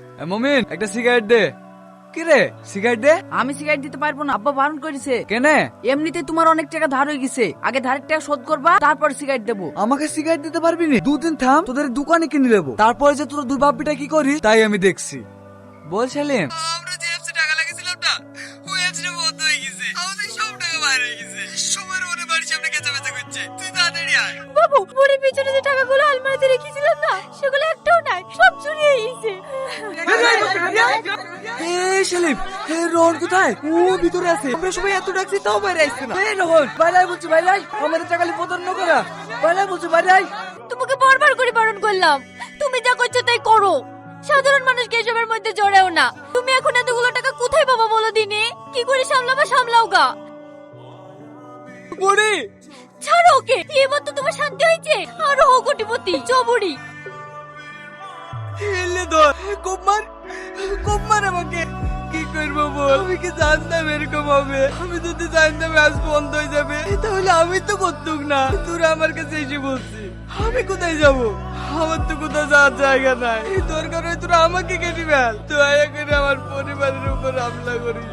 মমিন একটা সিগারেট দে। কি রে সিগারেট দে। আমি সিগারেট দিতে পারবো না, আব্বা বারণ করেছে। কেনে? এমনিতে তোমার অনেক টাকা ধার হয়ে গেছে, আগে ধারের টাকা শোধ করবা তারপর সিগারেট দেবো। আমাকে সিগারেট দিতে পারবি না? দুদিন থাম, তোদের দোকানে কিনে নেবো, তারপরে যে তোর দুই বাপ্পিটা কি করিস তাই আমি দেখছি। বল সেলিম। আমরা যে এফসি টাকা লাগিয়েছিলাম না, ওই এফসিটা বন্ধ হয়ে গেছে, আমাদের সব টাকা বাইরে হয়ে গেছে। সময়ের মনে বাড়ির সামনে কেঁচা বেচা করছে, তুই তাড়াতাড়ি আয়। বাবু, ওরে পিছনে যে টাকাগুলো আলমারিতে রেখেছিলাম না, সেগুলো একটাও নাই, সব চুরি হয়ে গেছে। সেলিম, রোহন কোথায়? ও ভিতরে আছে, আমরা সবাই এত ডাকছি তাও বাইরে আসছে না। রোহন বাইরে বলছি, বাইরে আমাদের টাকা পতন্ন করা, বাইরে বলছি বাইরে। তোমাকে বারবার করে বারণ করলাম, তুমি যা করছো তাই করো, সাধারণ মানুষকে এসবের মধ্যে জড়াও না। তুমি এখন এতগুলো টাকা কোথায় পাবো বলো দিনে? কি করে সামলাবা সামলাও গা। বুড়ি ছাড়ো ওকে, এবার তো তোমার শান্তি হয়েছে, আরো হো কোটিপতি চবুড়ি। খুব মার আমাকে। কি করবো বল, আমি কি জানতাম এরকম হবে? আমি যদি জানতাম আজ বন্ধ হয়ে যাবে তাহলে আমি তো করতুক না। তোরা আমার কাছে এসে বলছি, আমি কোথায় যাব? আমার তো কোথাও যাওয়ার জায়গা নাই। দরকার হয় তোরা আমাকে কেটে ফেল, দয়া করে আমার পরিবারের উপর হামলা করিস।